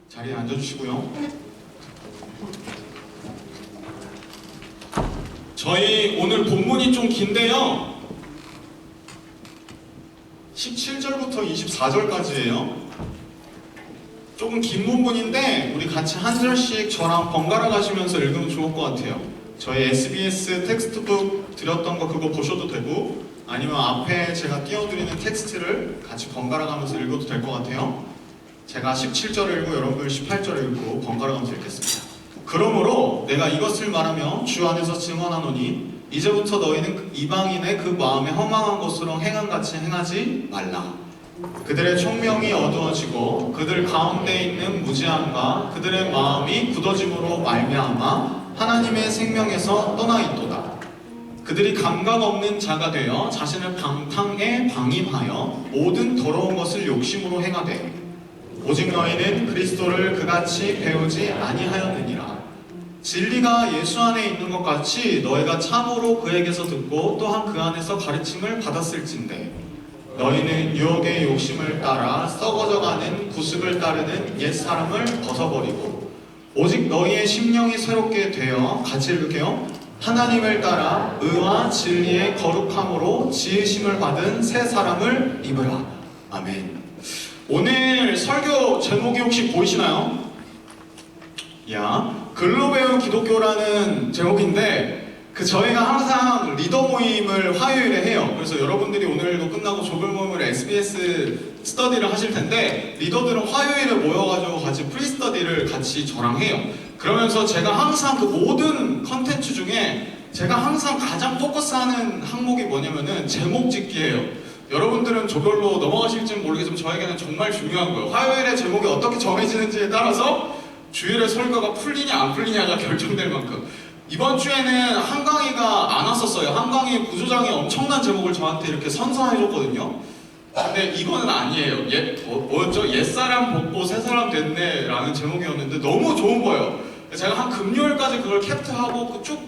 자리에 앉아주시고요. 저희 오늘 본문이 좀 긴데요. 17절부터 24절까지예요. 조금 긴 본문인데 우리 같이 한 절씩 저랑 번갈아 가시면서 읽으면 좋을 것 같아요. 저희 SBS 텍스트북 드렸던 거 그거 보셔도 되고, 아니면 앞에 제가 띄워드리는 텍스트를 같이 번갈아 가면서 읽어도 될 것 같아요. 제가 17절을 읽고 여러분들 18절을 읽고 번갈아 가면서 읽겠습니다. 그러므로 내가 이것을 말하며 주 안에서 증언하노니 이제부터 너희는 이방인의 그 마음에 허망한 것으로 행함같이 행하지 말라. 그들의 총명이 어두워지고 그들 가운데 있는 무지함과 그들의 마음이 굳어짐으로 말미암아 하나님의 생명에서 떠나 있도다. 그들이 감각 없는 자가 되어 자신을 방탕에 방임하여 모든 더러운 것을 욕심으로 행하되 오직 너희는 그리스도를 그같이 배우지 아니하였느니라. 진리가 예수 안에 있는 것 같이 너희가 참으로 그에게서 듣고 또한 그 안에서 가르침을 받았을진데 너희는 유혹의 욕심을 따라 썩어져가는 구습을 따르는 옛사람을 벗어버리고 오직 너희의 심령이 새롭게 되어 같이 읽을게요. 하나님을 따라 의와 진리의 거룩함으로 지으심을 받은 새 사람을 입으라. 아멘. 오늘 설교 제목이 혹시 보이시나요? 글로 배운 기독교라는 제목인데 저희가 항상 리더 모임을 화요일에 해요. 그래서 여러분들이 오늘도 끝나고 조별 모임을 SBS 스터디를 하실 텐데 리더들은 화요일에 모여가지고 같이 프리스터디를 같이 저랑 해요. 그러면서 제가 항상 그 모든 컨텐츠 중에 제가 항상 가장 포커스하는 항목이 뭐냐면은 제목 짓기예요. 여러분들은 조별로 넘어가실지는 모르겠지만 저에게는 정말 중요한 거예요. 화요일에 제목이 어떻게 정해지는지에 따라서 주일에 설교가 풀리냐 안 풀리냐가 결정될 만큼. 이번 주에는 한강이가 안 왔었어요. 한강이 부조장이 엄청난 제목을 저한테 이렇게 선사해줬거든요. 근데 이거는 아니에요. 뭐였죠? 옛사람 벗고 새사람 됐네 라는 제목이었는데 너무 좋은 거예요. 제가 한 금요일까지 그걸 캡트하고 쭉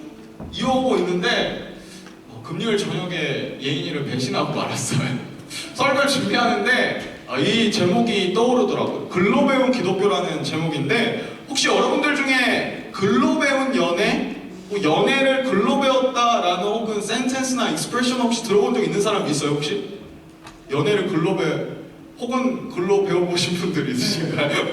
이어오고 있는데 금요일 저녁에 예인이를 배신하고 말았어요. 설교를 준비하는데 이 제목이 떠오르더라고요. 글로 배운 기독교라는 제목인데 혹시 여러분들 중에 글로 배운 연애, 연애를 글로 배웠다라는 혹은 센텐스나 익스프레션 혹시 들어본 적 있는 사람 있어요 혹시? 연애를 글로 혹은 글로 배워보신 분들 있으신가요?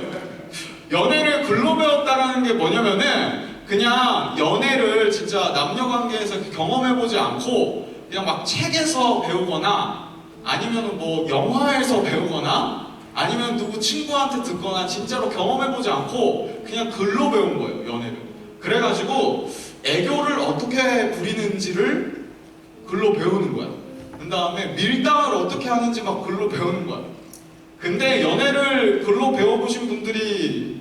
연애를 글로 배웠다라는 게 뭐냐면은 그냥 연애를 진짜 남녀관계에서 경험해보지 않고 그냥 막 책에서 배우거나 아니면 뭐 영화에서 배우거나 아니면 누구 친구한테 듣거나 진짜로 경험해보지 않고 그냥 글로 배운 거예요, 연애를. 그래가지고 애교를 어떻게 부리는지를 글로 배우는 거야. 그 다음에 밀당을 어떻게 하는지 막 글로 배우는 거야. 근데 연애를 글로 배워보신 분들이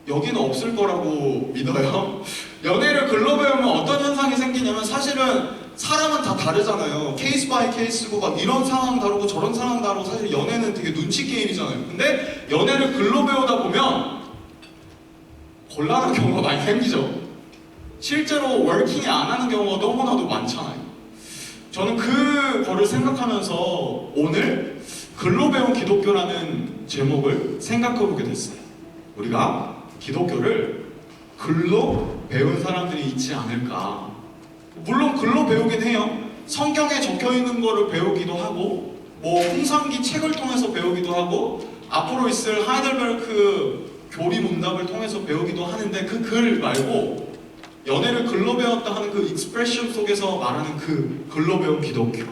여기는 없을 거라고 믿어요. 연애를 글로 배우면 어떤 현상이 생기냐면 사실은 사람은 다 다르잖아요. 케이스 바이 케이스고 막 이런 상황 다르고 저런 상황 다르고 사실 연애는 되게 눈치 게임이잖아요. 근데 연애를 글로 배우다 보면 곤란한 경우가 많이 생기죠. 실제로 워킹이 안 하는 경우가 너무나도 많잖아요. 저는 그거를 생각하면서 오늘 글로 배운 기독교라는 제목을 생각해보게 됐어요. 우리가 기독교를 글로 배운 사람들이 있지 않을까. 물론 글로 배우긴 해요. 성경에 적혀있는 거를 배우기도 하고 뭐 홍상기 책을 통해서 배우기도 하고 앞으로 있을 하이델베르크 교리 문답을 통해서 배우기도 하는데 그 글 말고 연애를 글로 배웠다 하는 그 익스프레션 속에서 말하는 그 글로 배운 기독교.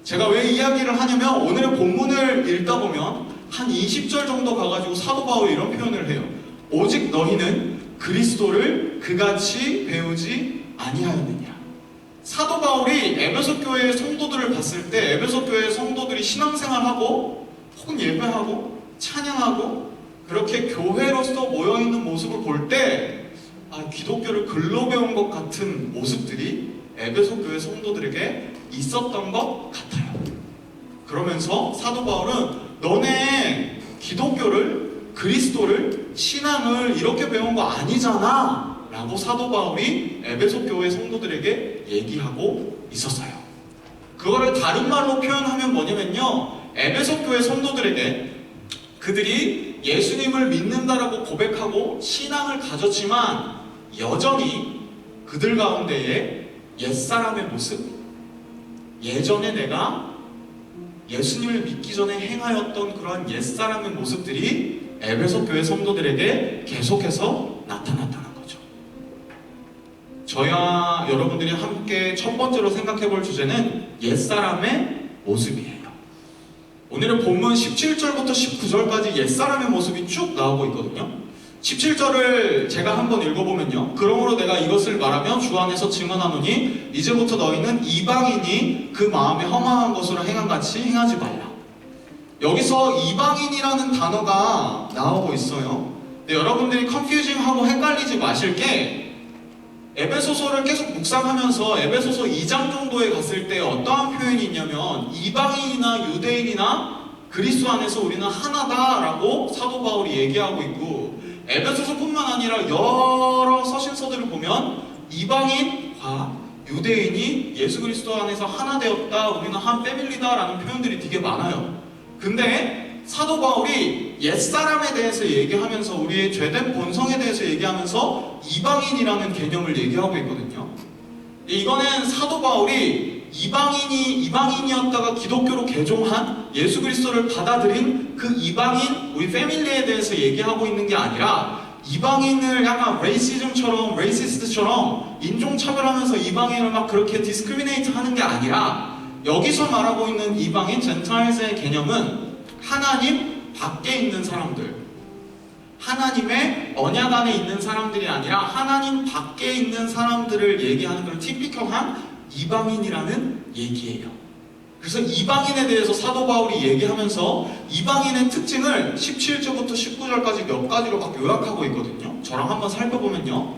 제가 왜 이야기를 하냐면 오늘의 본문을 읽다 보면 한 20절 정도 가가지고 사도 바울이 이런 표현을 해요. 오직 너희는 그리스도를 그같이 배우지 아니하였느냐. 사도 바울이 에베소 교회의 성도들을 봤을 때 에베소 교회의 성도들이 신앙생활하고 혹은 예배하고 찬양하고 그렇게 교회로서 모여있는 모습을 볼 때 기독교를 글로 배운 것 같은 모습들이 에베소 교회 성도들에게 있었던 것 같아요. 그러면서 사도 바울은 너네 기독교를 그리스도를 신앙을 이렇게 배운 거 아니잖아 라고 사도 바울이 에베소 교회 성도들에게 얘기하고 있었어요. 그거를 다른 말로 표현하면 뭐냐면요, 에베소 교회 성도들에게 그들이 예수님을 믿는다라고 고백하고 신앙을 가졌지만 여전히 그들 가운데에 옛사람의 모습, 예전에 내가 예수님을 믿기 전에 행하였던 그러한 옛사람의 모습들이 에베소 교회 성도들에게 계속해서 나타났다는 거죠. 저와 여러분들이 함께 첫 번째로 생각해 볼 주제는 옛사람의 모습이에요. 오늘은 본문 17절부터 19절까지 옛사람의 모습이 쭉 나오고 있거든요. 17절을 제가 한번 읽어보면요. 그러므로 내가 이것을 말하며 주 안에서 증언하노니 이제부터 너희는 이방인이 그 마음에 허망한 것으로 행한같이 행하지 말라. 여기서 이방인이라는 단어가 나오고 있어요. 근데 여러분들이 컨퓨징하고 헷갈리지 마실 게 에베소서를 계속 묵상하면서 에베소서 2장 정도에 갔을 때 어떠한 표현이 있냐면 이방인이나 유대인이나 그리스도 안에서 우리는 하나다라고 사도 바울이 얘기하고 있고 에베소서뿐만 아니라 여러 서신서들을 보면 이방인과 유대인이 예수 그리스도 안에서 하나 되었다, 우리는 한 패밀리다라는 표현들이 되게 많아요. 근데 사도 바울이 옛사람에 대해서 얘기하면서 우리의 죄된 본성에 대해서 얘기하면서 이방인이라는 개념을 얘기하고 있거든요. 이거는 사도 바울이 이방인이었다가 기독교로 개종한 예수 그리스도를 받아들인 그 이방인, 우리 패밀리에 대해서 얘기하고 있는 게 아니라 이방인을 약간 레이시스트처럼 인종차별하면서 이방인을 막 그렇게 디스크리미네이트 하는 게 아니라 여기서 말하고 있는 이방인, 젠타일즈의 개념은 하나님 밖에 있는 사람들, 하나님의 언약 안에 있는 사람들이 아니라 하나님 밖에 있는 사람들을 얘기하는 그런 티피컬한 이방인이라는 얘기예요. 그래서 이방인에 대해서 사도 바울이 얘기하면서 이방인의 특징을 17절부터 19절까지 몇 가지로 막 요약하고 있거든요. 저랑 한번 살펴보면요.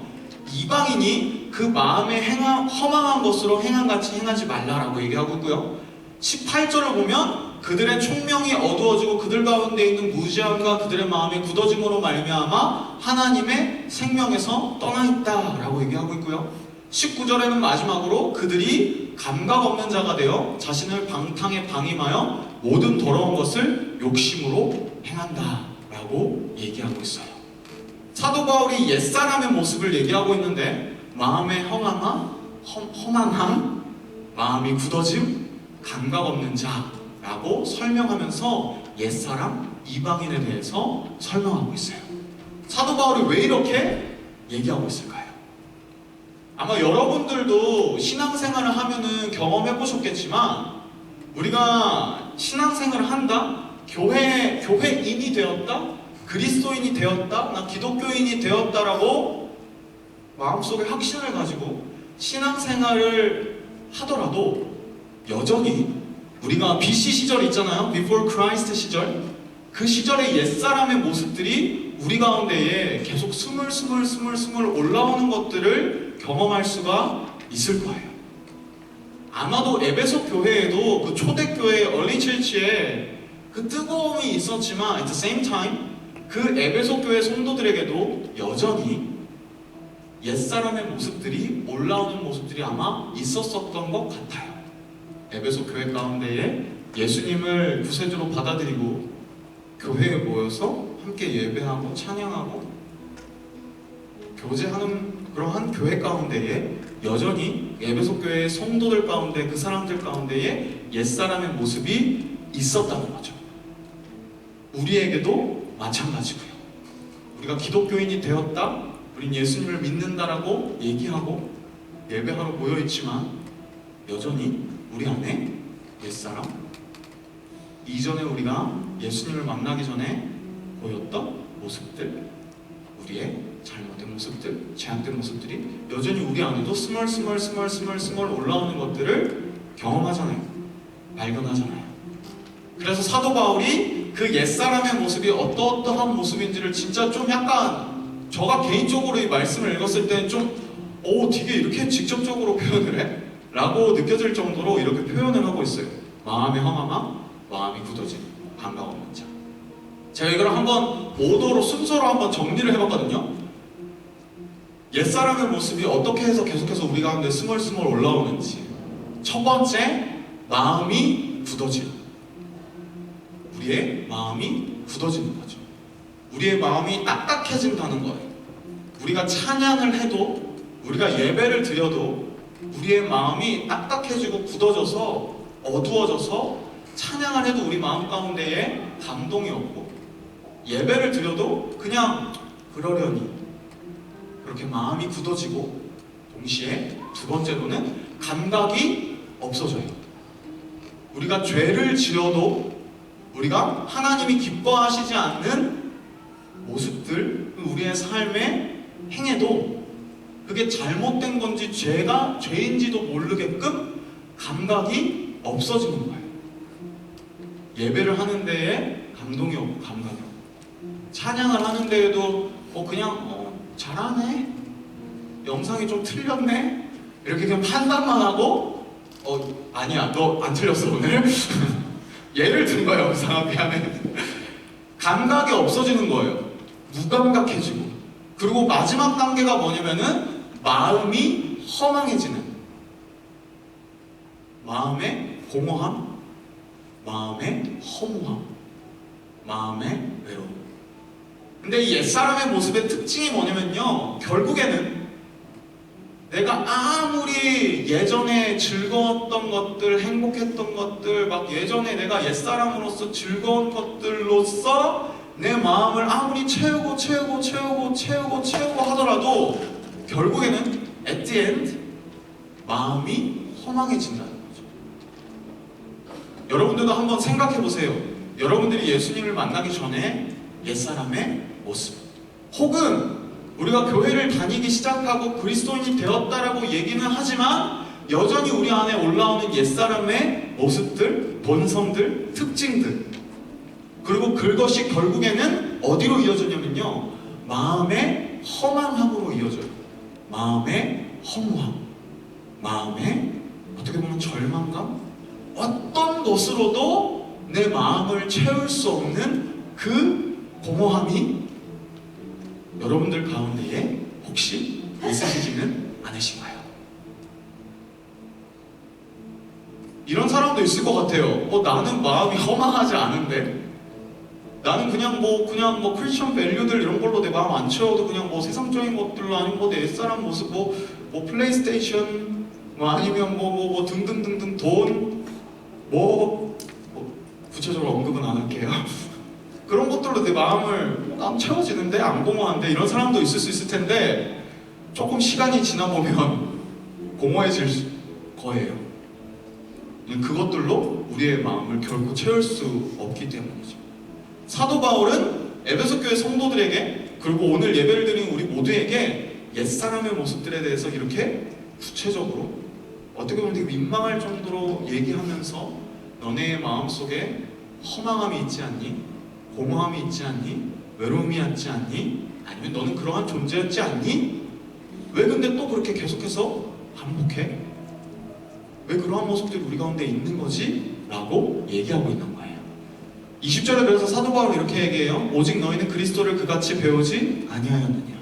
이방인이 그 마음에 허망한 것으로 행한같이 행하지 말라라고 얘기하고 있고요. 18절을 보면 그들의 총명이 어두워지고 그들 가운데 있는 무지함과 그들의 마음의 굳어짐으로 말미암아 하나님의 생명에서 떠나 있다라고 얘기하고 있고요. 19절에는 마지막으로 그들이 감각 없는 자가 되어 자신을 방탕에 방임하여 모든 더러운 것을 욕심으로 행한다라고 얘기하고 있어요. 사도 바울이 옛사람의 모습을 얘기하고 있는데 마음의 허망함, 마음이 굳어짐, 감각 없는 자라고 설명하면서 옛사람, 이방인에 대해서 설명하고 있어요. 사도 바울이 왜 이렇게 얘기하고 있을까요? 아마 여러분들도 신앙생활을 하면은 경험해 보셨겠지만 우리가 신앙생활을 한다? 교회인이 되었다? 그리스도인이 되었다? 나 기독교인이 되었다라고 마음속에 확신을 가지고 신앙생활을 하더라도 여전히 우리가 BC 시절 있잖아요. Before Christ 시절. 그 시절의 옛사람의 모습들이 우리 가운데에 계속 스물스물 올라오는 것들을 경험할 수가 있을 거예요. 아마도 에베소 교회에도 그 초대교회 얼리 철치에 그 뜨거움이 있었지만 at the same time 그 에베소 교회 성도들에게도 여전히 옛사람의 모습들이 올라오는 모습들이 아마 있었던 것 같아요. 에베소 교회 가운데에 예수님을 구세주로 받아들이고 교회에 모여서 함께 예배하고 찬양하고 교제하는 그러한 교회 가운데에 여전히 에베소 교회의 성도들 가운데 그 사람들 가운데에 옛사람의 모습이 있었다는 거죠. 우리에게도 마찬가지고요. 우리가 기독교인이 되었다, 우린 예수님을 믿는다라고 얘기하고 예배하러 모여있지만 여전히 우리 안에 옛사람, 이전에 우리가 예수님을 만나기 전에 보였던 모습들, 우리의 잘못된 모습들, 제약된 모습들이 여전히 우리 안에도 스멀 올라오는 것들을 경험하잖아요. 발견하잖아요. 그래서 사도 바울이 그 옛사람의 모습이 어떠한 모습인지를 진짜 좀 약간 저가 개인적으로 이 말씀을 읽었을 때는 좀 되게 이렇게 직접적으로 표현을 해? 라고 느껴질 정도로 이렇게 표현을 하고 있어요. 마음의 허망함, 마음이 굳어진, 감각 없는 자. 제가 이걸 한번 오더로 순서로 한번 정리를 해봤거든요. 옛사람의 모습이 어떻게 해서 계속해서 우리 가운데 스멀스멀 올라오는지. 첫 번째, 마음이 굳어진. 우리의 마음이 굳어지는 거죠. 우리의 마음이 딱딱해진다는 거예요. 우리가 찬양을 해도, 우리가 예배를 드려도 우리의 마음이 딱딱해지고 굳어져서 어두워져서 찬양을 해도 우리 마음 가운데에 감동이 없고, 예배를 드려도 그냥 그러려니 그렇게 마음이 굳어지고, 동시에 두 번째로는 감각이 없어져요. 우리가 죄를 지어도 우리가 하나님이 기뻐하시지 않는 모습들, 우리의 삶에 행해도 그게 잘못된 건지 죄인지도 모르게끔 감각이 없어지는 거예요. 예배를 하는 데에 감동이 없고 감각이 없고, 찬양을 하는 데에도 그냥 잘하네, 영상이 좀 틀렸네, 이렇게 그냥 판단만 하고 아니야 너 안 틀렸어 오늘 예를 든 거예요. 영상 미안해. 감각이 없어지는 거예요. 무감각해지고, 그리고 마지막 단계가 뭐냐면은 마음이 허망해지는, 마음의 공허함, 마음의 허무함, 마음의 외로움. 근데 이 옛사람의 모습의 특징이 뭐냐면요, 결국에는 내가 아무리 예전에 즐거웠던 것들, 행복했던 것들, 막 예전에 내가 옛사람으로서 즐거운 것들로서 내 마음을 아무리 채우고 하더라도 결국에는 at the end 마음이 허망해진다는 거죠. 여러분들도 한번 생각해 보세요. 여러분들이 예수님을 만나기 전에 옛사람의 모습, 혹은 우리가 교회를 다니기 시작하고 그리스도인이 되었다라고 얘기는 하지만 여전히 우리 안에 올라오는 옛사람의 모습들, 본성들, 특징들, 그리고 그것이 결국에는 어디로 이어지냐면요, 마음의 허망함으로 이어져요. 마음의 허무함, 마음의 어떻게 보면 절망감, 어떤 것으로도 내 마음을 채울 수 없는 그 공허함이 여러분들 가운데에 혹시 있으시지는 않으신가요? 이런 사람도 있을 것 같아요. 나는 마음이 허망하지 않은데, 나는 그냥 크리스천 밸류들 이런 걸로 내 마음 안 채워도 그냥 세상적인 것들로, 아니면 내 옛사람 모습, 플레이스테이션, 아니면 등등등등 돈, 구체적으로 언급은 안 할게요. 그런 것들로 내 마음을 안 채워지는데, 안 공허한데, 이런 사람도 있을 수 있을 텐데, 조금 시간이 지나보면 공허해질 거예요. 그것들로 우리의 마음을 결코 채울 수 없기 때문이죠. 사도 바울은 에베소 교회 성도들에게, 그리고 오늘 예배를 드리는 우리 모두에게 옛사람의 모습들에 대해서 이렇게 구체적으로, 어떻게 보면 되게 민망할 정도로 얘기하면서, 너네의 마음속에 허망함이 있지 않니? 공허함이 있지 않니? 외로움이 있지 않니? 아니면 너는 그러한 존재였지 않니? 왜 근데 또 그렇게 계속해서 반복해? 왜 그러한 모습들이 우리 가운데 있는 거지? 라고 얘기하고 있는 거예요. 20절에 그래서 사도 바울은 이렇게 얘기해요. 오직 너희는 그리스도를 그같이 배우지 아니하였느냐.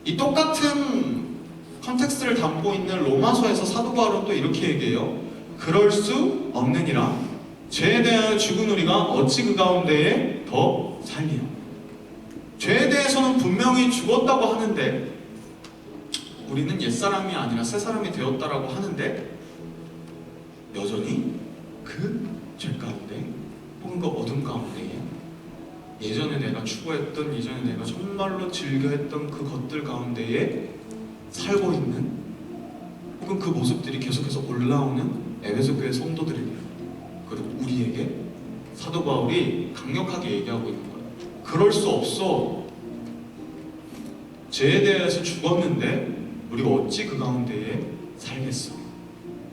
이 똑같은 컨텍스트를 담고 있는 로마서에서 사도 바울은 또 이렇게 얘기해요. 그럴 수 없느니라. 죄에 대하여 죽은 우리가 어찌 그 가운데에 더 살리요. 죄에 대해서는 분명히 죽었다고 하는데, 우리는 옛사람이 아니라 새사람이 되었다라고 하는데, 여전히 그 죄 가운데, 혹은 그 어둠 가운데에 예전에 내가 추구했던, 예전에 내가 정말로 즐겨했던 그 것들 가운데에 살고 있는, 혹은 그 모습들이 계속해서 올라오는 에베소 교회 성도들이에요. 그리고 우리에게 사도 바울이 강력하게 얘기하고 있는 거예요. 그럴 수 없어. 죄에 대해서 죽었는데 우리가 어찌 그 가운데에 살겠어.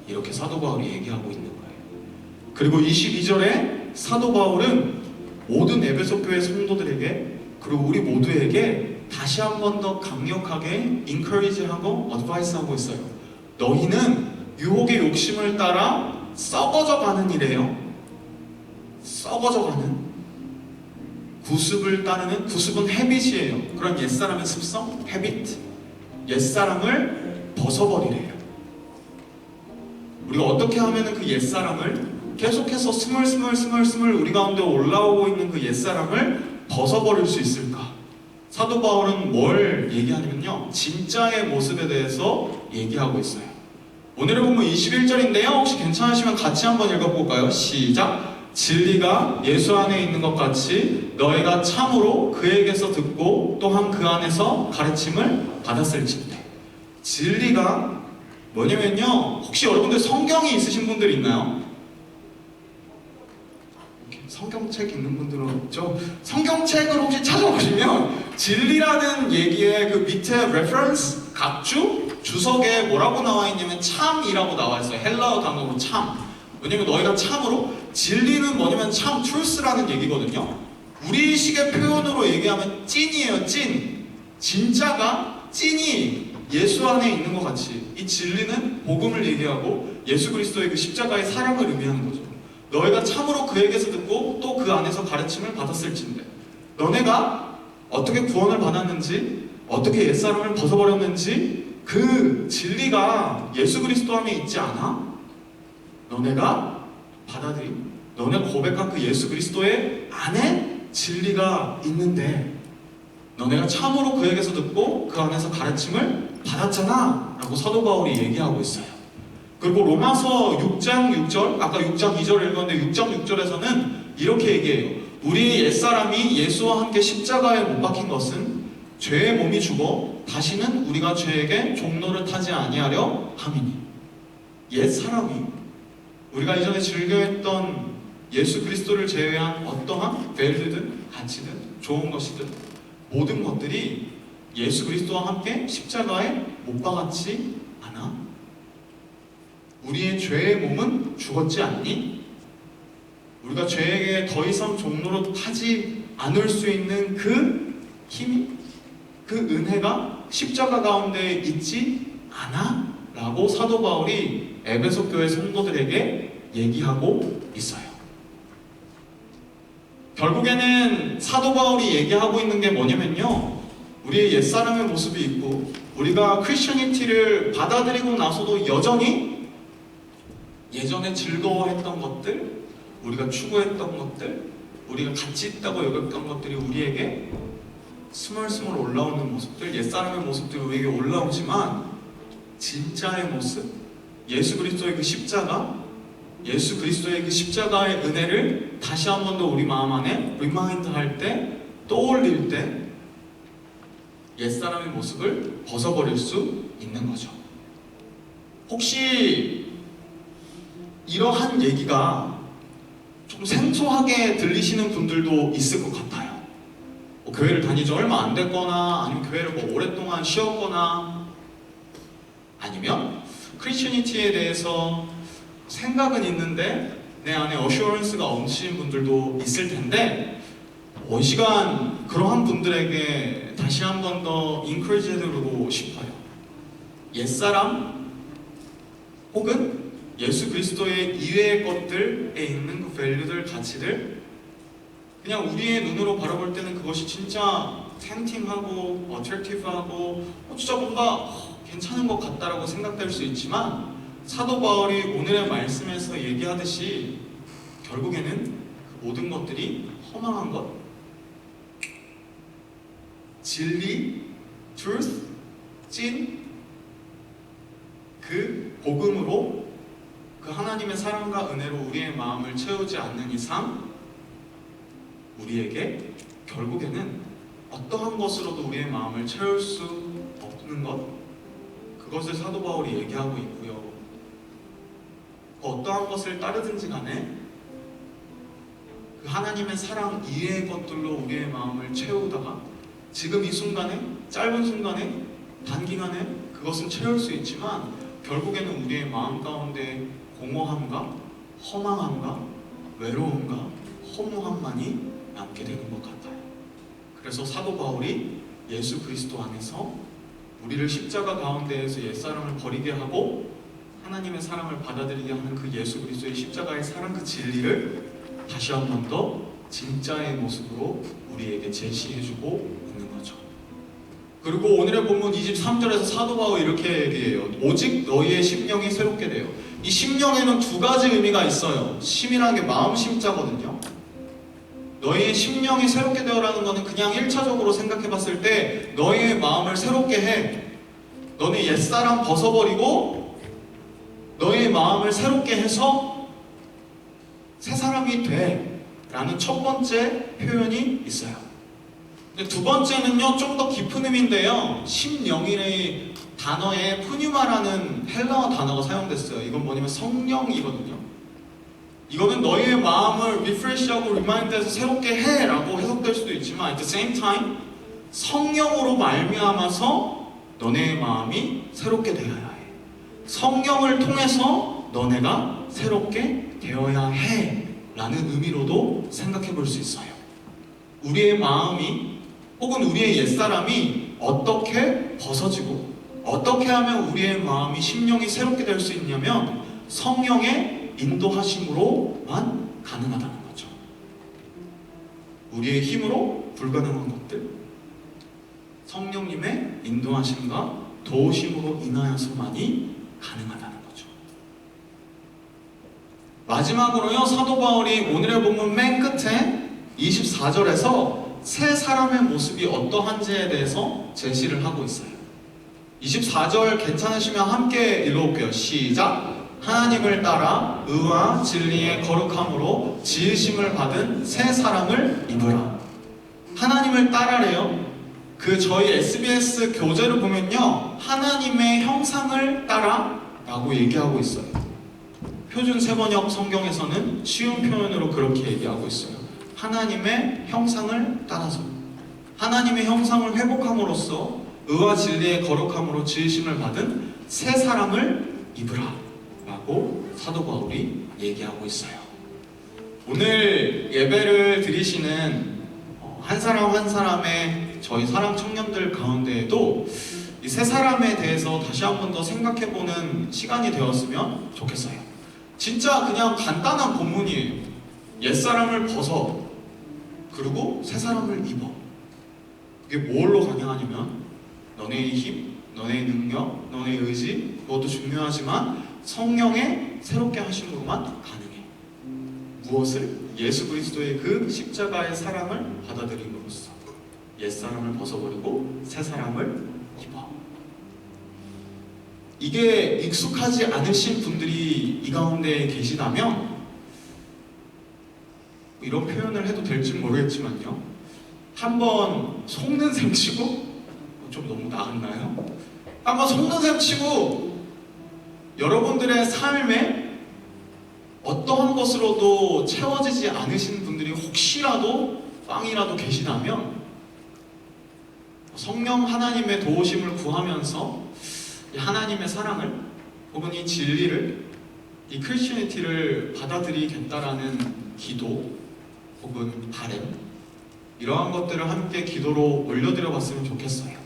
이렇게 사도 바울이 얘기하고 있는 거예요. 그리고 22절에 사도 바울은 모든 에베소 교회 성도들에게, 그리고 우리 모두에게 다시 한 번 더 강력하게 인커리지하고 어드바이스하고 있어요. 너희는 유혹의 욕심을 따라 썩어져 가는 이래요. 썩어져 가는, 구습을 따르는, 구습은 헤빗이에요. 그런 옛사람의 습성, 헤빗, 옛사람을 벗어버리래요. 우리가 어떻게 하면 그 옛사람을 계속해서 스물스물 우리 가운데 올라오고 있는 그 옛사람을 벗어버릴 수 있을까? 사도 바울은 뭘 얘기하냐면요, 진짜의 모습에 대해서 얘기하고 있어요. 오늘의 본문 21절인데요. 혹시 괜찮으시면 같이 한번 읽어볼까요? 시작! 진리가 예수 안에 있는 것 같이 너희가 참으로 그에게서 듣고 또한 그 안에서 가르침을 받았을진데. 진리가 뭐냐면요, 혹시 여러분들 성경이 있으신 분들 있나요? 성경책 있는 분들은 없죠? 성경책을 혹시 찾아보시면 진리라는 얘기의 그 밑에 reference, 각주, 주석에 뭐라고 나와 있냐면 참이라고 나와 있어요. 헬라어 단어로 참. 왜냐면 너희가 참으로, 진리는 뭐냐면 참, truth라는 얘기거든요. 우리식의 표현으로 얘기하면 찐이에요, 찐. 진짜가, 찐이 예수 안에 있는 것 같이 이 진리는 복음을 얘기하고 예수 그리스도의 그 십자가의 사랑을 의미하는 거죠. 너희가 참으로 그에게서 듣고 또 그 안에서 가르침을 받았을진데. 너네가 어떻게 구원을 받았는지, 어떻게 옛사람을 벗어버렸는지 그 진리가 예수 그리스도 안에 있지 않아? 너네가 받아들인, 너네가 고백한 그 예수 그리스도의 안에 진리가 있는데 너네가 참으로 그에게서 듣고 그 안에서 가르침을 받았잖아 라고 사도 바울이 얘기하고 있어요. 그리고 로마서 6장 6절, 아까 6장 2절 읽었는데 6장 6절에서는 이렇게 얘기해요. 우리의 옛사람이 예수와 함께 십자가에 못 박힌 것은 죄의 몸이 죽어 다시는 우리가 죄에게 종노릇 하지 아니하려 함이니. 옛사람이, 우리가 이전에 즐겨했던 예수 그리스도를 제외한 어떠한 밸류든 가치든 좋은 것이든 모든 것들이 예수 그리스도와 함께 십자가에 못 박았지 않아? 우리의 죄의 몸은 죽었지 않니? 우리가 죄에게 더 이상 종노릇 하지 않을 수 있는 그 힘이, 그 은혜가 십자가 가운데 있지 않아? 라고 사도 바울이 에베소 교회 성도들에게 얘기하고 있어요. 결국에는 사도 바울이 얘기하고 있는 게 뭐냐면요, 우리의 옛사람의 모습이 있고 우리가 크리스천니티를 받아들이고 나서도 여전히 예전에 즐거워했던 것들, 우리가 추구했던 것들, 우리가 가치 있다고 여겼던 것들이 우리에게 스멀스멀 올라오는 모습들, 옛사람의 모습들이 우리에게 올라오지만 진짜의 모습, 예수 그리스도의 그 십자가, 예수 그리스도의 그 십자가의 은혜를 다시 한 번 더 우리 마음 안에 리마인드 할 때, 떠올릴 때 옛사람의 모습을 벗어버릴 수 있는 거죠. 혹시 이러한 얘기가 좀 생소하게 들리시는 분들도 있을 것 같아요. 교회를 다닌 지 얼마 안 됐거나 아니면 교회를 오랫동안 쉬었거나 아니면 크리스천니티에 대해서 생각은 있는데 내 안에 어슈어런스가 없으신 분들도 있을 텐데, 이 시간 그러한 분들에게 다시 한 번 더 인크리지 해드리고 싶어요. 옛사람 혹은 예수 그리스도의 이외의 것들에 있는 그 밸류들, 가치들, 그냥 우리의 눈으로 바라볼 때는 그것이 진짜 템팅하고 어트랙티브하고 진짜 뭔가 괜찮은 것 같다라고 생각될 수 있지만, 사도 바울이 오늘의 말씀에서 얘기하듯이 결국에는 그 모든 것들이 허망한 것, 진리, truth, 찐, 그 복음으로 그 하나님의 사랑과 은혜로 우리의 마음을 채우지 않는 이상 우리에게 결국에는 어떠한 것으로도 우리의 마음을 채울 수 없는 것, 그것을 사도 바울이 얘기하고 있고요. 어떠한 것을 따르든지 간에 그 하나님의 사랑 이외의 것들로 우리의 마음을 채우다가 지금 이 순간에, 짧은 순간에, 단기간에 그것은 채울 수 있지만 결국에는 우리의 마음 가운데 공허함과 허망함과 외로움과 허무함만이 남게 되는 것 같아요. 그래서 사도 바울이 예수 그리스도 안에서 우리를 십자가 가운데에서 옛사람을 버리게 하고 하나님의 사랑을 받아들이게 하는 그 예수 그리스도의 십자가의 사랑, 그 진리를 다시 한 번 더 진짜의 모습으로 우리에게 제시해주고 있는 거죠. 그리고 오늘의 본문 23절에서 사도 바울이 이렇게 얘기해요. 오직 너희의 심령이 새롭게 돼요. 이 심령에는 두 가지 의미가 있어요. 심이라는 게 마음 심자거든요. 너희의 심령이 새롭게 되어라는 거는 그냥 1차적으로 생각해 봤을 때 너희의 마음을 새롭게 해. 너네 옛사람 벗어버리고 너희의 마음을 새롭게 해서 새 사람이 돼 라는 첫 번째 표현이 있어요. 근데 두 번째는요, 좀 더 깊은 의미인데요, 심령이라는 단어에 푸뉴마라는 헬라어 단어가 사용됐어요. 이건 뭐냐면 성령이거든요. 이거는 너희의 마음을 리프레시하고 리마인드해서 새롭게 해 라고 해석될 수도 있지만 at the same time 성령으로 말미암아서 너네의 마음이 새롭게 되어야 해. 성령을 통해서 너네가 새롭게 되어야 해 라는 의미로도 생각해 볼 수 있어요. 우리의 마음이 혹은 우리의 옛사람이 어떻게 벗어지고 어떻게 하면 우리의 마음이 심령이 새롭게 될 수 있냐면 성령의 인도하심으로만 가능하다는 거죠. 우리의 힘으로 불가능한 것들, 성령님의 인도하심과 도우심으로 인하여서만이 가능하다는 거죠. 마지막으로요, 사도 바울이 오늘의 본문 맨 끝에 24절에서 새 사람의 모습이 어떠한지에 대해서 제시를 하고 있어요. 24절 괜찮으시면 함께 읽어볼게요. 시작! 하나님을 따라 의와 진리의 거룩함으로 지으심을 받은 새 사람을 입으라. 하나님을 따라래요. 저희 SBS 교재를 보면요, 하나님의 형상을 따라 라고 얘기하고 있어요. 표준 세번역 성경에서는 쉬운 표현으로 그렇게 얘기하고 있어요. 하나님의 형상을 따라서, 하나님의 형상을 회복함으로써 의와 진리의 거룩함으로 지으심을 받은 새 사람을 입으라 라고 사도 바울이 얘기하고 있어요. 오늘 예배를 드리시는 한 사람 한 사람의 저희 사랑 청년들 가운데에도 이 세 사람에 대해서 다시 한 번 더 생각해보는 시간이 되었으면 좋겠어요. 진짜 그냥 간단한 본문이에요. 옛사람을 벗어, 그리고 새 사람을 입어. 그게 뭘로 가능하냐면 너네의 힘, 너네의 능력, 너네의 의지, 그것도 중요하지만 성령의 새롭게 하심으로만 가능해. 무엇을? 예수 그리스도의 그 십자가의 사랑을 받아들임으로써 옛사람을 벗어버리고 새 사람을 입어. 이게 익숙하지 않으신 분들이 이 가운데 계시다면 이런 표현을 해도 될지 모르겠지만요, 한번 속는 셈 치고, 좀 너무 나갔나요? 한번 속는 셈 치고 여러분들의 삶에 어떠한 것으로도 채워지지 않으신 분들이 혹시라도 빵이라도 계시다면 성령 하나님의 도우심을 구하면서 이 하나님의 사랑을 혹은 이 진리를, 이 크리스티니티를 받아들이겠다라는 기도 혹은 바람, 이러한 것들을 함께 기도로 올려드려 봤으면 좋겠어요.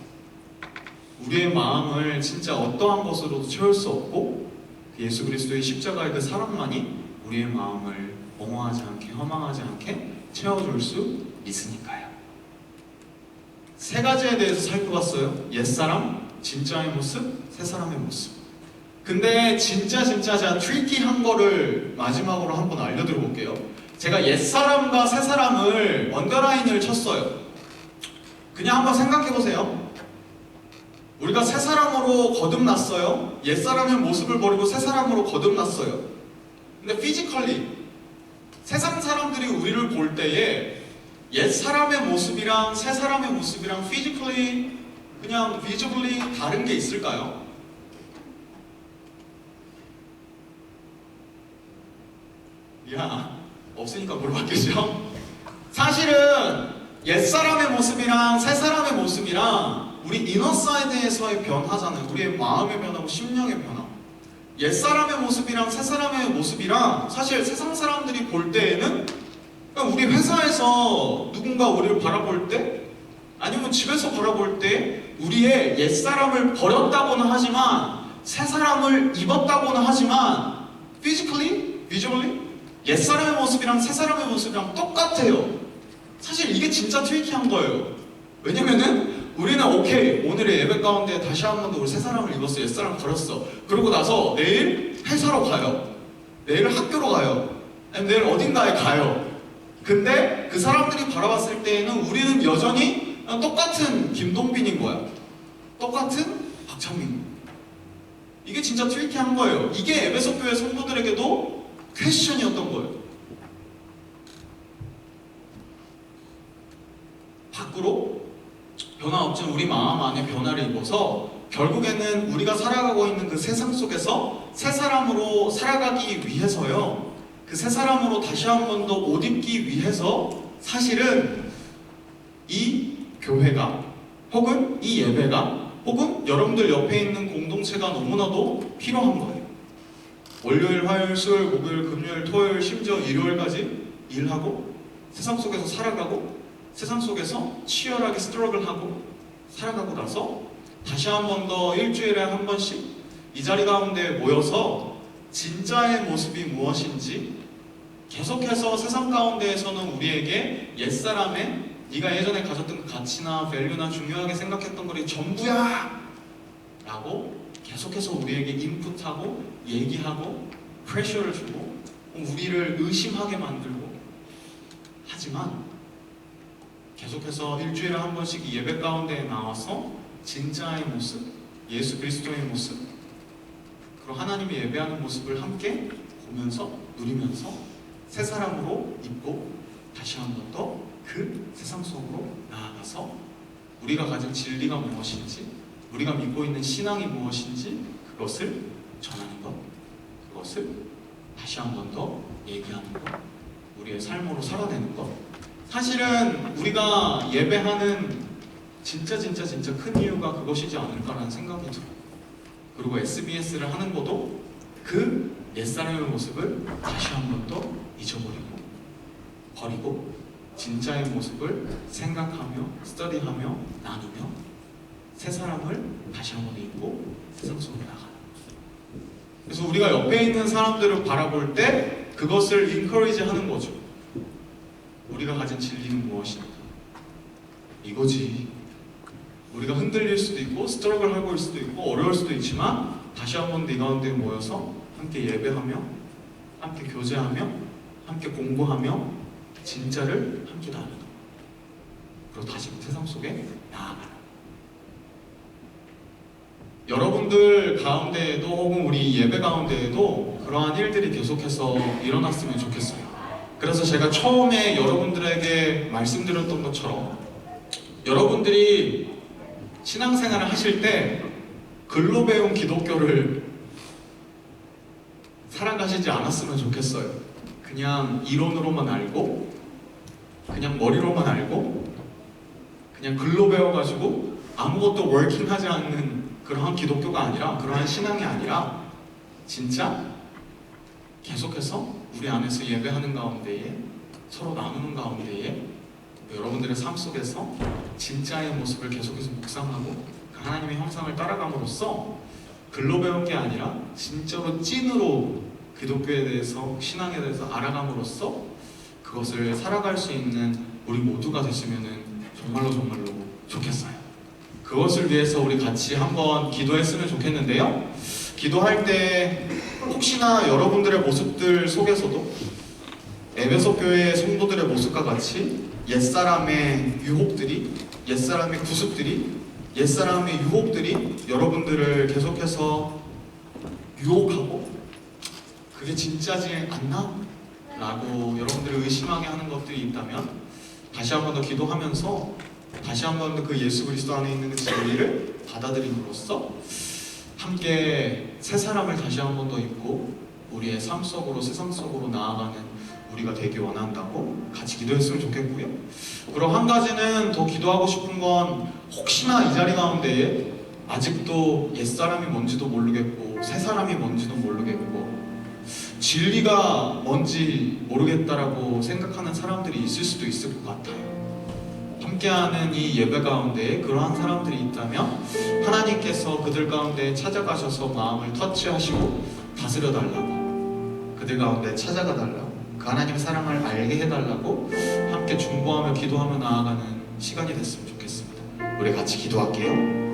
우리의 마음을 진짜 어떠한 것으로도 채울 수 없고 예수 그리스도의 십자가의 그 사랑만이 우리의 마음을 엉어하지 않게, 허망하지 않게 채워줄 수 있으니까요. 세 가지에 대해서 살펴봤어요. 옛사람, 진짜의 모습, 새 사람의 모습. 근데 진짜 제가 트리키한 거를 마지막으로 한번 알려드려 볼게요. 제가 옛사람과 새사람을 언더라인을 쳤어요. 그냥 한번 생각해보세요. 우리가 새사람으로 거듭났어요. 옛사람의 모습을 버리고 새사람으로 거듭났어요. 근데 피지컬리 세상 사람들이 우리를 볼 때에 옛사람의 모습이랑 새사람의 모습이랑 피지컬리 그냥 비주얼리 다른 게 있을까요? 없으니까 물어봤겠죠? 사실은 옛사람의 모습이랑 새사람의 모습이랑 우리 이너사이드에서의 변화잖아요. 우리의 마음의 변화고 심령의 변화. 옛사람의 모습이랑 새사람의 모습이랑 사실 세상 사람들이 볼 때에는 우리 회사에서 누군가 우리를 바라볼 때 아니면 집에서 바라볼 때 우리의 옛사람을 버렸다고는 하지만 새사람을 입었다고는 하지만 physically, visually 옛사람의 모습이랑 새사람의 모습이랑 똑같아요. 사실 이게 진짜 트리키한 거예요. 왜냐면은 우리는 오케이, 오늘의 예배 가운데 다시 한 번 더 우리 새사람을 입었어, 옛사람 버렸어. 그러고 나서 내일 회사로 가요. 내일 학교로 가요. 아니면 내일 어딘가에 가요. 근데 그 사람들이 바라봤을 때에는 우리는 여전히 똑같은 김동빈인 거야. 똑같은 박창민. 이게 진짜 트리키한 거예요. 이게 에베소 교회 성도들에게도 퀘스천이었던 거예요. 밖으로 변화 없지만 우리 마음 안에 변화를 입어서 결국에는 우리가 살아가고 있는 그 세상 속에서 새 사람으로 살아가기 위해서요. 그 새 사람으로 다시 한 번 더 옷 입기 위해서 사실은 이 교회가 혹은 이 예배가 혹은 여러분들 옆에 있는 공동체가 너무나도 필요한 거예요. 월요일, 화요일, 수요일, 목요일, 금요일, 토요일, 심지어 일요일까지 일하고 세상 속에서 살아가고 세상 속에서 치열하게 스트러글하고 살아가고 나서 다시 한 번 더 일주일에 한 번씩 이 자리 가운데 모여서 진짜의 모습이 무엇인지 계속해서 세상 가운데에서는 우리에게 옛사람의 네가 예전에 가졌던 그 가치나 밸류나 중요하게 생각했던 것이 전부야! 라고 계속해서 우리에게 인풋하고 얘기하고 프레셔를 주고 우리를 의심하게 만들고 하지만 계속해서 일주일에 한 번씩 이 예배 가운데에 나와서 진짜의 모습, 예수 그리스도의 모습, 그리고 하나님이 예배하는 모습을 함께 보면서 누리면서 새 사람으로 입고 다시 한 번 더 그 세상 속으로 나아가서 우리가 가진 진리가 무엇인지 우리가 믿고 있는 신앙이 무엇인지 그것을 전하는 것, 그것을 다시 한 번 더 얘기하는 것, 우리의 삶으로 살아내는 것. 사실은 우리가 예배하는 진짜 큰 이유가 그것이지 않을까라는 생각이 들어요. 그리고 SBS를 하는 것도 그 옛사람의 모습을 다시 한 번 더 잊어버리고 버리고 진짜의 모습을 생각하며 스터디하며 나누며 새 사람을 다시 한 번 입고 세상 속으로 나가는. 그래서 우리가 옆에 있는 사람들을 바라볼 때 그것을 인커리지 하는 거죠. 우리가 가진 진리는 무엇인가? 이거지. 우리가 흔들릴 수도 있고 스트러글 하고 있을 수도 있고 어려울 수도 있지만 다시 한번 네 가운데 모여서 함께 예배하며 함께 교제하며 함께 공부하며 진짜를 함께 나누는, 그리고 다시 세상 속에 나아가는. 여러분들 가운데에도 혹은 우리 예배 가운데에도 그러한 일들이 계속해서 일어났으면 좋겠어요. 그래서 제가 처음에 여러분들에게 말씀드렸던 것처럼 여러분들이 신앙생활을 하실 때 글로 배운 기독교를 살아가시지 않았으면 좋겠어요. 그냥 이론으로만 알고 그냥 머리로만 알고 그냥 글로 배워가지고 아무것도 워킹하지 않는 그러한 기독교가 아니라, 그러한 신앙이 아니라 진짜 계속해서 우리 안에서 예배하는 가운데에 서로 나누는 가운데에 여러분들의 삶 속에서 진짜의 모습을 계속해서 묵상하고 그 하나님의 형상을 따라감으로써 글로 배운 게 아니라 진짜로 찐으로 기독교에 대해서, 신앙에 대해서 알아감으로써 그것을 살아갈 수 있는 우리 모두가 됐으면 정말로 좋겠어요. 그것을 위해서 우리 같이 한번 기도했으면 좋겠는데요. 기도할 때 혹시나 여러분들의 모습들 속에서도 에베소 교회 성도들의 모습과 같이 옛사람의 유혹들이, 옛사람의 구습들이, 옛사람의 유혹들이 여러분들을 계속해서 유혹하고 그게 진짜지 않나? 라고 여러분들을 의심하게 하는 것들이 있다면 다시 한 번 더 기도하면서 다시 한 번 더 그 예수 그리스도 안에 있는 그 진리를 받아들임으로써 함께 새 사람을 다시 한 번 더 입고 우리의 삶 속으로, 세상 속으로 나아가는 우리가 되기 원한다고 같이 기도했으면 좋겠고요. 그리고 한 가지는 더 기도하고 싶은 건 혹시나 이 자리 가운데에 아직도 옛사람이 뭔지도 모르겠고 새 사람이 뭔지도 모르겠고 진리가 뭔지 모르겠다라고 생각하는 사람들이 있을 수도 있을 것 같아요. 함께하는 이 예배 가운데 그러한 사람들이 있다면 하나님께서 그들 가운데 찾아가셔서 마음을 터치하시고 다스려 달라고, 그들 가운데 찾아가 달라고, 그 하나님의 사랑을 알게 해달라고 함께 중보하며 기도하며 나아가는 시간이 됐으면 좋겠습니다. 우리 같이 기도할게요.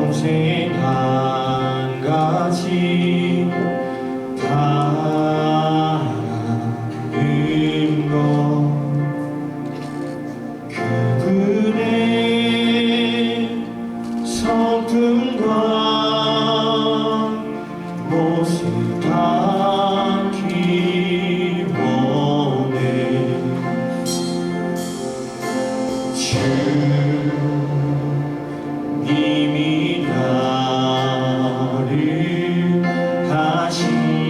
평생 한 가지 바라는 것 그분의 성품과 모습 닿기 원해 주님이 나를 하시는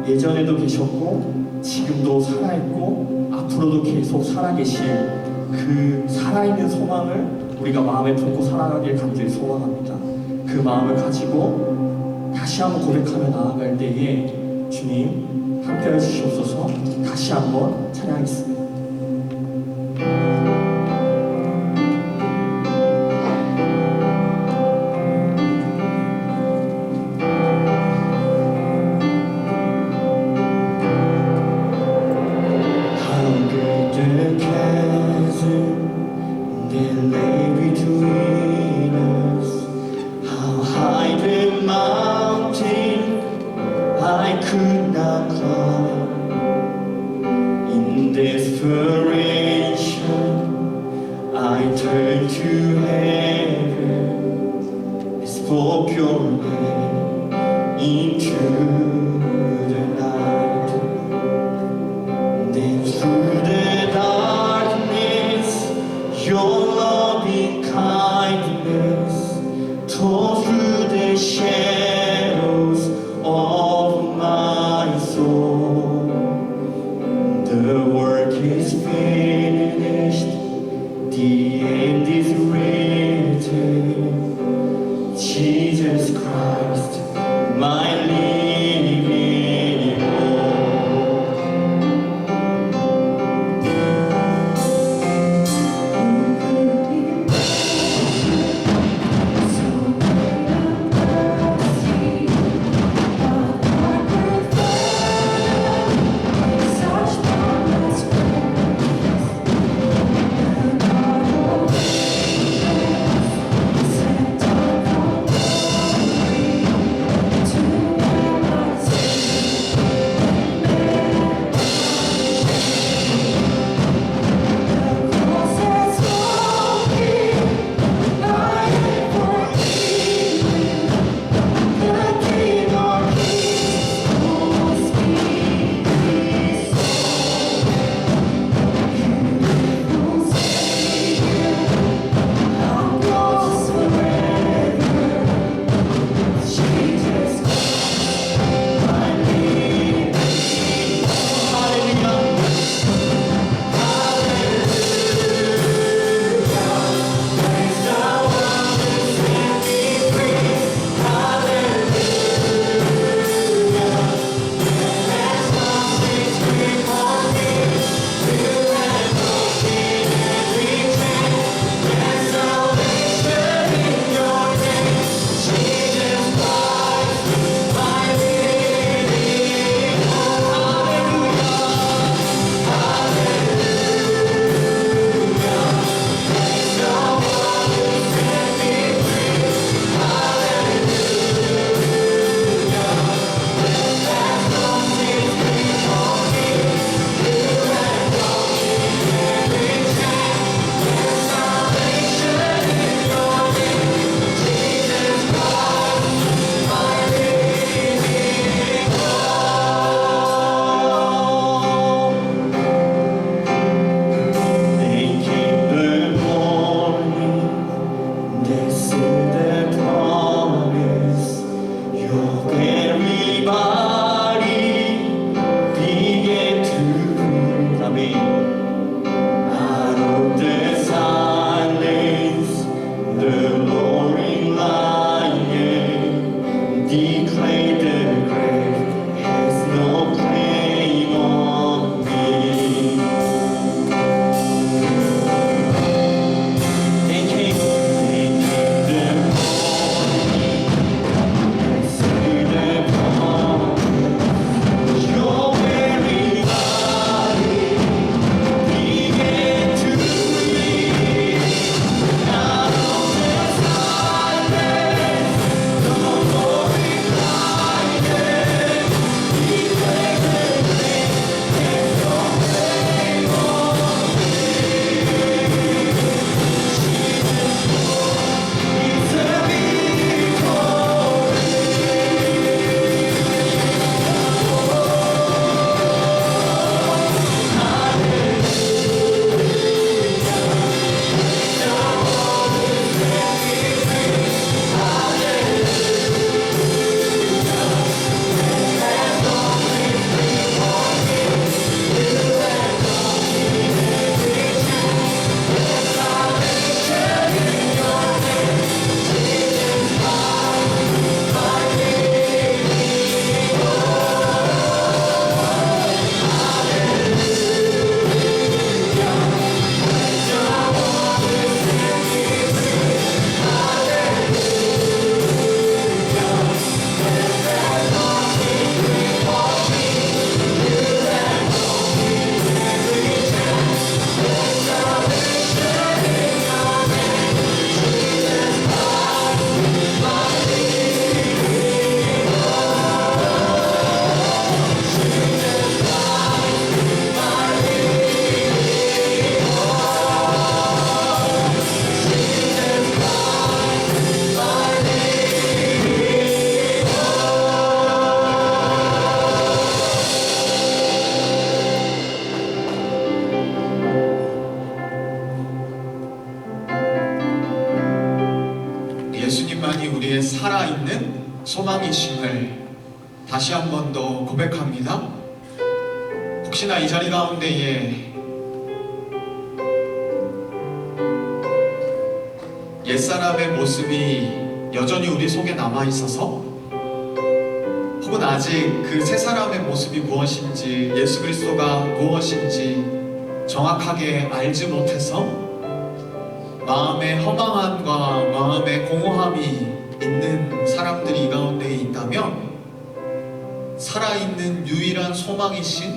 예전에도 계셨고 지금도 살아있고 앞으로도 계속 살아계실 그 살아있는 소망을 우리가 마음에 품고 살아가길 간절히 소망합니다. 그 마음을 가지고 다시 한번 고백하며 나아갈 때에 주님 함께해 주시옵소서. 다시 한번 찬양하겠습니다. How great the chasm that lay between us. How high the mountain I could not climb. In desperation, I turned to heaven and spoke your name into the night. Then through the darkness, your loving kindness tore through the shadows of my soul. The work is finished, the end is written. Jesus Christ, my living hope. Such 소망이심을 다시 한 번 더 고백합니다. 혹시나 이 자리 가운데에 옛사람의 모습이 여전히 우리 속에 남아있어서 혹은 아직 그 새 사람의 모습이 무엇인지 예수 그리스도가 무엇인지 정확하게 알지 못해서 마음의 허망함과 마음의 공허함이 있는 사람들이 이 가운데에 있다면 살아있는 유일한 소망이신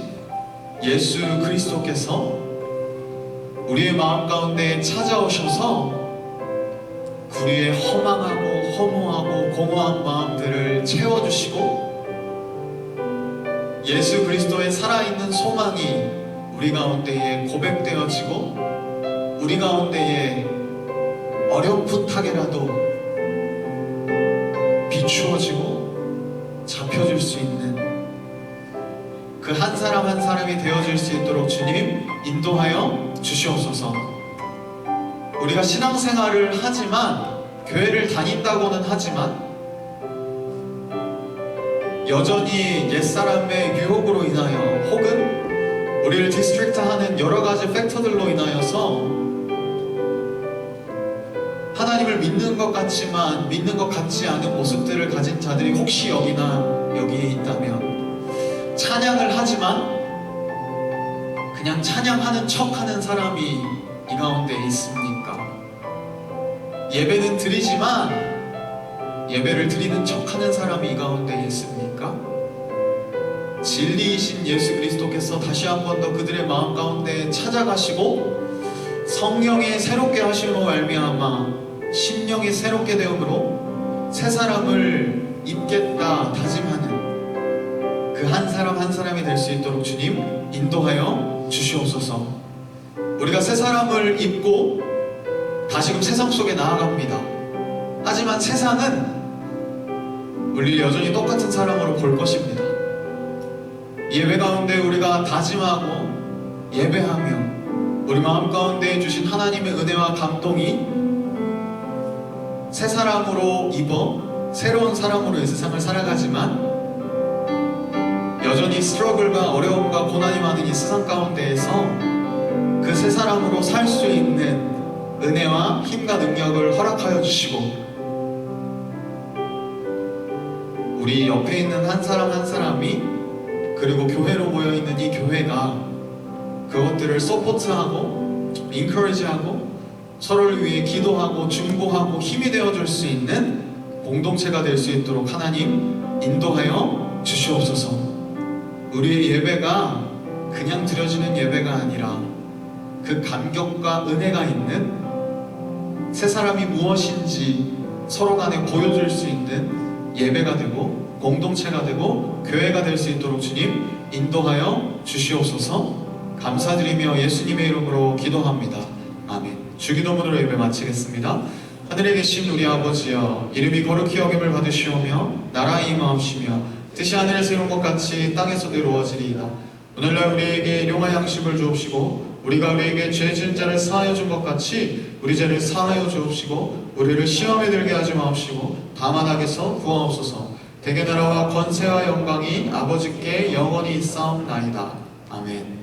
예수 그리스도께서 우리의 마음 가운데 찾아오셔서 우리의 허망하고 허무하고 공허한 마음들을 채워주시고 예수 그리스도의 살아있는 소망이 우리 가운데에 고백되어지고 우리 가운데에 어렴풋하게라도 비추어지고 잡혀줄 수 있는 그 한 사람 한 사람이 되어질 수 있도록 주님 인도하여 주시옵소서. 우리가 신앙생활을 하지만 교회를 다닌다고는 하지만 여전히 옛사람의 유혹으로 인하여 혹은 우리를 디스트랙트하는 여러 가지 팩터들로 인하여서 하나님을 믿는 것 같지만 믿는 것 같지 않은 모습들을 가진 자들이 혹시 여기에 있다면 찬양을 하지만 그냥 찬양하는 척하는 사람이 이 가운데 있습니까? 예배는 드리지만 예배를 드리는 척하는 사람이 이 가운데 있습니까? 진리이신 예수 그리스도께서 다시 한 번 더 그들의 마음 가운데 찾아가시고 성령의 새롭게 하심으로 말미암아 심령이 새롭게 되므로 새 사람을 입겠다 다짐하는 그 한 사람 한 사람이 될 수 있도록 주님 인도하여 주시옵소서. 우리가 새 사람을 입고 다시금 세상 속에 나아갑니다. 하지만 세상은 우리를 여전히 똑같은 사람으로 볼 것입니다. 예배 가운데 우리가 다짐하고 예배하며 우리 마음 가운데 주신 하나님의 은혜와 감동이 새 사람으로 입어 새로운 사람으로 이 세상을 살아가지만 여전히 스트러글과 어려움과 고난이 많은 이 세상 가운데에서 그 새 사람으로 살 수 있는 은혜와 힘과 능력을 허락하여 주시고 우리 옆에 있는 한 사람 한 사람이 그리고 교회로 모여있는 이 교회가 그것들을 서포트하고 인커리지하고 서로를 위해 기도하고 중보하고 힘이 되어줄 수 있는 공동체가 될 수 있도록 하나님 인도하여 주시옵소서. 우리의 예배가 그냥 드려지는 예배가 아니라 그 감격과 은혜가 있는 새 사람이 무엇인지 서로 간에 보여줄 수 있는 예배가 되고 공동체가 되고 교회가 될 수 있도록 주님 인도하여 주시옵소서. 감사드리며 예수님의 이름으로 기도합니다. 아멘. 주기도문으로 예배 마치겠습니다. 하늘에 계신 우리 아버지여, 이름이 거룩히 여김을 받으시오며 나라의 임하옵시며 뜻이 하늘에서 이룬 것 같이 땅에서도 이루어지리이다. 오늘날 우리에게 일용할 양식을 주옵시고 우리가 우리에게 죄 지은 자를 사하여 준 것 같이 우리 죄를 사하여 주옵시고 우리를 시험에 들게 하지 마옵시고 다만 악에서 구하옵소서. 대개 나라와 권세와 영광이 아버지께 영원히 있사옵나이다. 아멘.